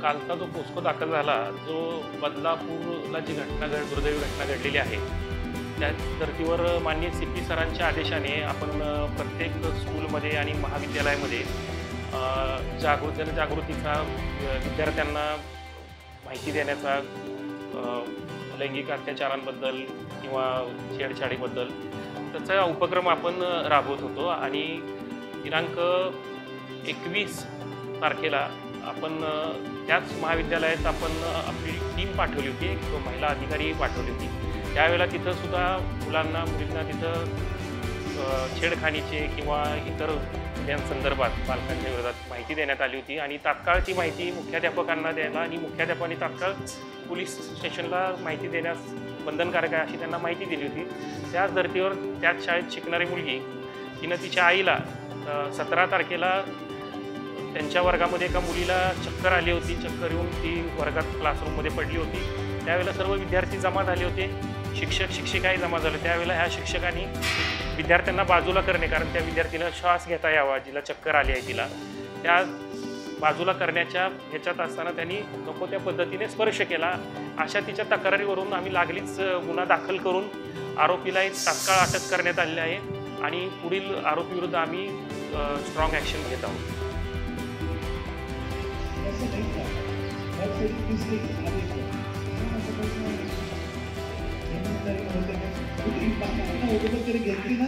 कालचा जो पोस्को दाखल झाला, जो बदलापूरला जी दुर्दैवी घटना घडलेली आहे, त्या धर्तीवर माननीय सी.पी. सरांच्या आदेशाने आपण प्रत्येक स्कूलमध्ये आणि महाविद्यालयामध्ये जनजागृतीचा विद्यार्थ्यांना माहिती देण्याचा, लैंगिक अत्याचारांबद्दल किंवा छेडछाडीबद्दल त्याचा उपक्रम आपण राबवत होतो आणि दिनांक 21 तारखेला आपण त्याच महाविद्यालयात आपण आपली टीम पाठवली होती, एक महिला अधिकारी पाठवली होती। त्यावेळेला तिथं सुद्धा मुलींना तिथं छेडखानीचे किंवा इतर गुन्ह्यांसंदर्भात पालकांच्या विरोधात माहिती देण्यात आली होती आणि तात्काळ ती माहिती मुख्याध्यापकांना द्यायला आणि मुख्याध्यापकांनी तात्काळ पोलीस स्टेशनला माहिती देण्यास बंधनकारक आहे अशी त्यांना माहिती दिली होती। त्याच धर्तीवर त्याच शाळेत शिकणारी मुलगी तिनं तिच्या आईला 17 तारखेला त्यांच्या वर्गामध्ये एका मुलीला चक्कर आली होती, चक्कर येऊन ती वर्गात क्लासरूममध्ये पडली होती। त्यावेळेला सर्व विद्यार्थी जमा झाले होते, शिक्षक शिक्षिकाही जमा झाले। त्यावेळेला ह्या शिक्षकांनी विद्यार्थ्यांना बाजूला करणे, कारण त्या विद्यार्थीला श्वास घेता यावा, जिला चक्कर आली आहे तिला, त्या बाजूला करण्याच्या ह्याच्यात असताना त्यांनी नको त्या पद्धतीने स्पर्श केला। अशा तिच्या तक्रारीवरून आम्ही लागलीच गुन्हा दाखल करून आरोपीला तात्काळ अटक करण्यात आलेली आहे आणि पुढील आरोपीविरुद्ध आम्ही स्ट्रॉंग ॲक्शन घेत आहोत। घेतली ना